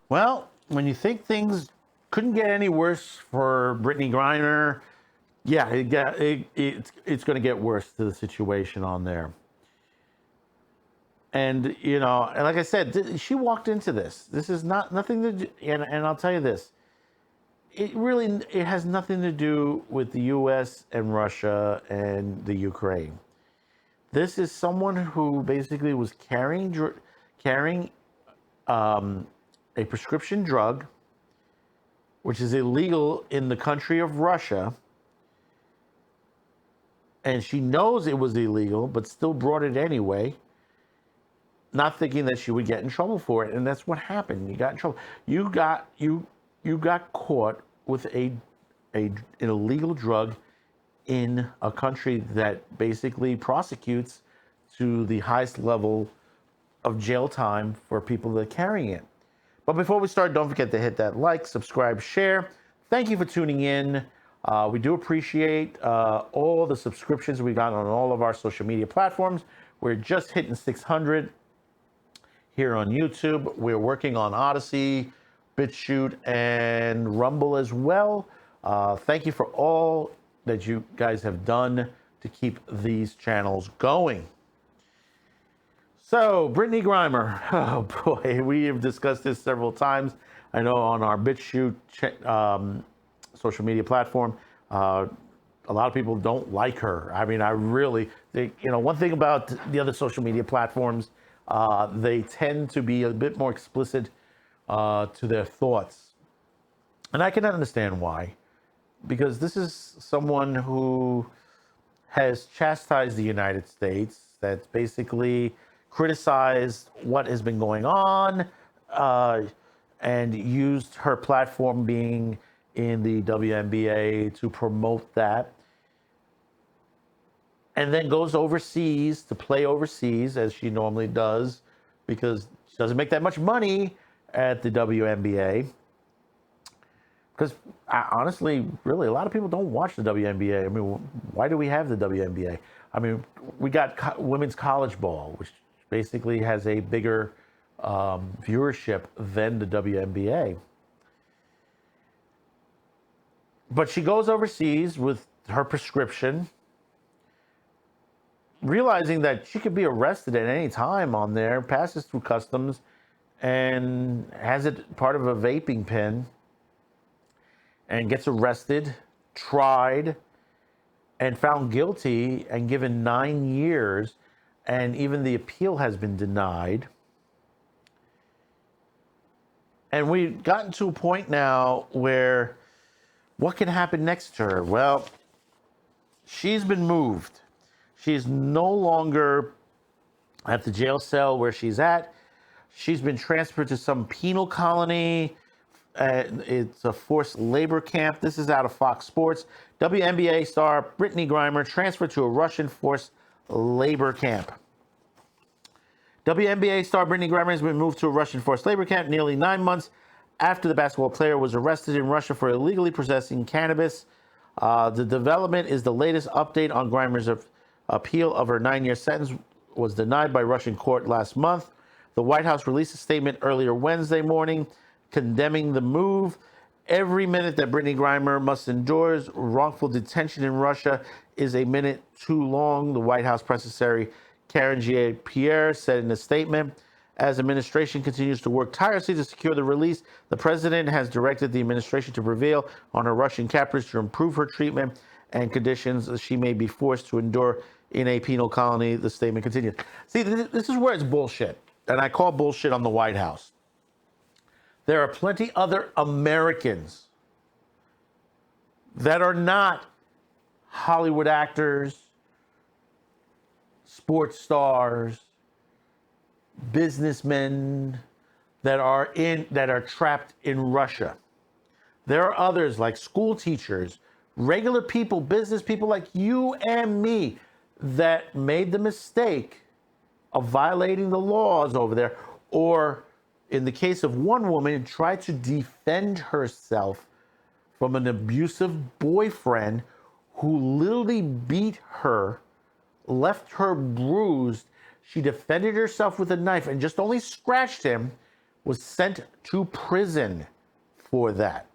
Well, when you think things couldn't get any worse for Brittney Griner, yeah, it's going to get worse to the situation on there. And and like I said, she walked into this. This is not nothing to do, and I'll tell you this. It has nothing to do with the U.S. and Russia and the Ukraine. This is someone who basically was carrying a prescription drug, which is illegal in the country of Russia, and she knows it was illegal, but still brought it anyway, not thinking that she would get in trouble for it. And that's what happened. You got in trouble. You got caught with an illegal drug in a country that basically prosecutes to the highest level of jail time for people that are carrying it. But before we start, don't forget to hit that like, subscribe, share. Thank you for tuning in. We do appreciate all the subscriptions we got on all of our social media platforms. We're just hitting 600 here on YouTube. We're working on Odyssey, BitChute, and Rumble as well. Thank you for all that you guys have done to keep these channels going. So, Brittney Griner, oh boy, we have discussed this several times. I know on our BitChute social media platform, a lot of people don't like her. I mean, one thing about the other social media platforms, they tend to be a bit more explicit to their thoughts. And I can understand why. Because this is someone who has chastised the United States, that's basically criticized what has been going on, and used her platform being in the WNBA to promote that, and then goes overseas to play overseas as she normally does, because she doesn't make that much money at the WNBA. Because honestly, really, a lot of people don't watch the WNBA. I mean, why do we have the WNBA? I mean, we got women's college ball, which basically has a bigger viewership than the WNBA. But she goes overseas with her prescription, realizing that she could be arrested at any time on there, passes through customs, and has it part of a vaping pen, and gets arrested, tried, and found guilty and given 9 years, and even the appeal has been denied. And we've gotten to a point now where what can happen next to her? Well, she's been moved. She's no longer at the jail cell where she's at. She's been transferred to some penal colony. It's a forced labor camp. This is out of Fox Sports. WNBA star Brittney Griner transferred to a Russian forced labor camp. WNBA star Brittney Griner has been moved to a Russian forced labor camp nearly 9 months after the basketball player was arrested in Russia for illegally possessing cannabis. The development is the latest update on Griner's appeal of her 9-year sentence was denied by Russian court last month. The White House released a statement earlier Wednesday morning condemning the move. Every minute that Brittney Griner must endure wrongful detention in Russia is a minute too long, the White House press secretary Karen Jean-Pierre said in a statement. As administration continues to work tirelessly to secure the release, the president has directed the administration to prevail on her Russian captors to improve her treatment and conditions she may be forced to endure in a penal colony, the statement continued. See, this is where it's bullshit, and I call bullshit on the White House. There are plenty other Americans that are not Hollywood actors, sports stars, businessmen that are trapped in Russia. There are others like school teachers, regular people, business people like you and me that made the mistake of violating the laws over there, or in the case of one woman, tried to defend herself from an abusive boyfriend who literally beat her, left her bruised. She defended herself with a knife and just only scratched him was sent to prison for that.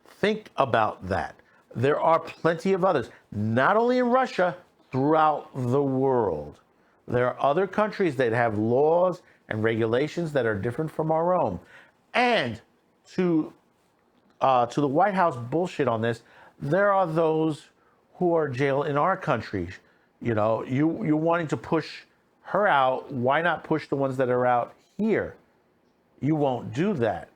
Think about that. There are plenty of others, not only in Russia, throughout the world. There are other countries that have laws and regulations that are different from our own. And to the White House bullshit on this, there are those who are jailed in our country. You know, you're wanting to push her out. Why not push the ones that are out here? You won't do that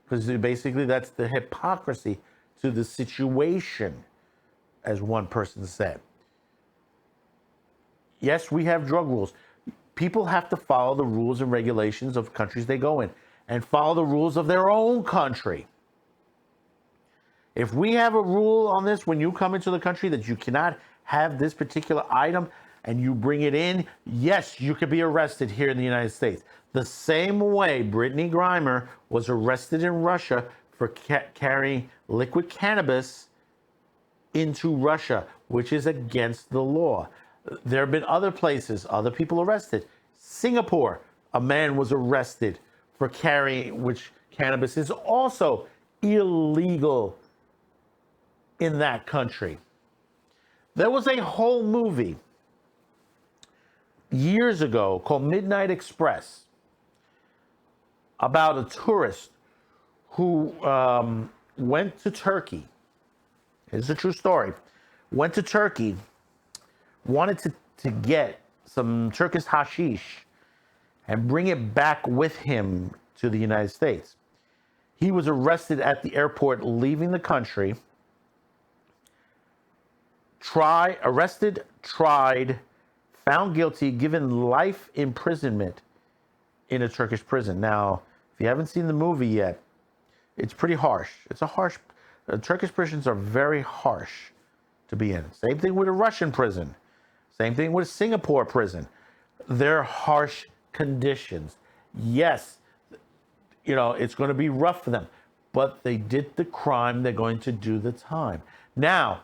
because basically that's the hypocrisy to the situation, as one person said. Yes, we have drug rules. People have to follow the rules and regulations of countries they go in and follow the rules of their own country. If we have a rule on this when you come into the country that you cannot have this particular item and you bring it in, yes, you could be arrested here in the United States. The same way Brittney Griner was arrested in Russia for carrying liquid cannabis into Russia, which is against the law. There have been other places, other people arrested. Singapore, a man was arrested for carrying, which cannabis is also illegal in that country. There was a whole movie years ago called Midnight Express about a tourist who went to Turkey. It's a true story. Went to Turkey, wanted to get some Turkish hashish and bring it back with him to the United States. He was arrested at the airport leaving the country. Arrested, tried, found guilty, given life imprisonment in a Turkish prison. Now, if you haven't seen the movie yet, it's pretty harsh. It's a harsh. Turkish prisons are very harsh to be in. Same thing with a Russian prison. Same thing with a Singapore prison. They're harsh conditions. Yes, you know, it's going to be rough for them, but they did the crime, they're going to do the time. Now,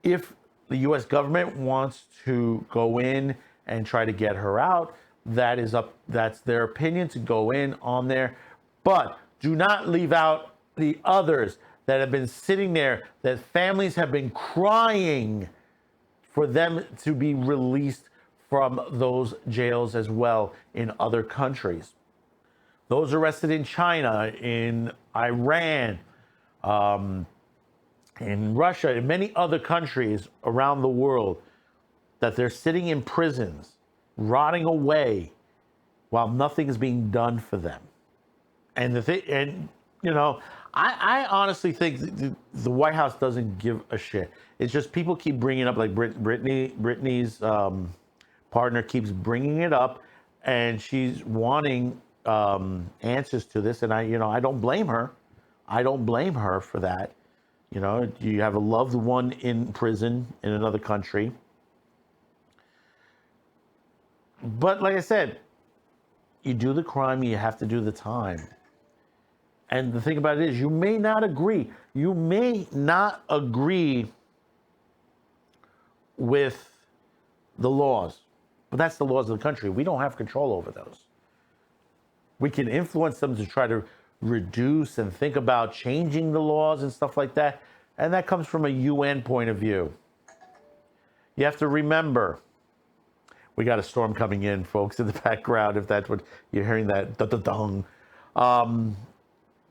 if the U.S. government wants to go in and try to get her out, that's their opinion to go in on there. But do not leave out the others that have been sitting there, that families have been crying for them to be released from those jails as well in other countries. Those arrested in China, in Iran, in Russia, in many other countries around the world, that they're sitting in prisons, rotting away, while nothing is being done for them. And you know, I honestly think the White House doesn't give a shit. It's just people keep bringing up, like Brittney's partner keeps bringing it up, and she's wanting answers to this. And I don't blame her. I don't blame her for that. You know, you have a loved one in prison in another country. But like I said, you do the crime, you have to do the time. And the thing about it is, you may not agree. You may not agree with the laws, but that's the laws of the country. We don't have control over those. We can influence them to try to reduce and think about changing the laws and stuff like that. And that comes from a UN point of view. You have to remember, we got a storm coming in, folks, in the background, if that's what you're hearing, that da-da-dung.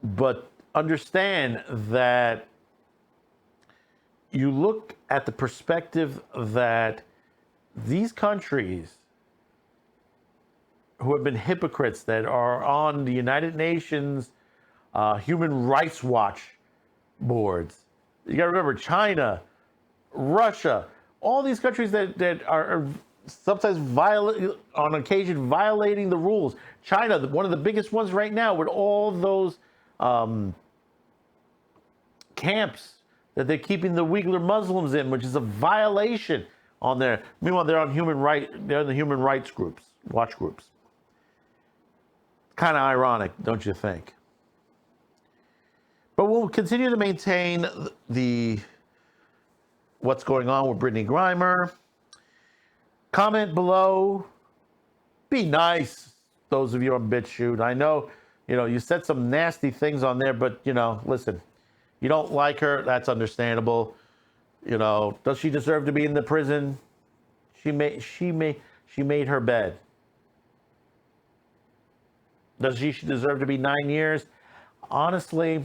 But understand that you look at the perspective that these countries who have been hypocrites, that are on the United Nations Human Rights Watch boards. You got to remember, China, Russia, all these countries that are sometimes on occasion violating the rules. China, one of the biggest ones right now, with all those camps that they're keeping the Uyghur Muslims in, which is a violation on there. Meanwhile, they're in the human rights groups, watch groups. Kind of ironic, don't you think? But we'll continue to maintain what's going on with Brittney Griner. Comment below. Be nice. those of you on BitChute. I know, you said some nasty things on there, but, listen, you don't like her. That's understandable. Does she deserve to be in the prison? She made her bed. Does she deserve to be 9 years? Honestly,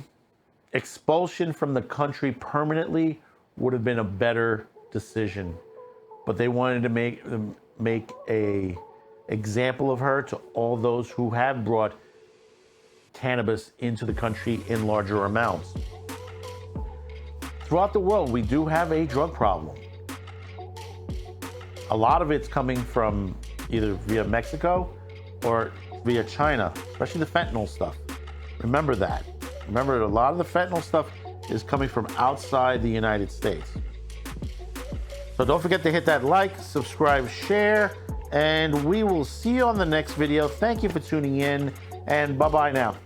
expulsion from the country permanently would have been a better decision. But they wanted to make a example of her to all those who have brought cannabis into the country in larger amounts. Throughout the world, we do have a drug problem. A lot of it's coming from either via Mexico or via China, especially the fentanyl stuff. Remember that. Remember, a lot of the fentanyl stuff is coming from outside the United States. So don't forget to hit that like, subscribe, share, and we will see you on the next video. Thank you for tuning in, and bye-bye now.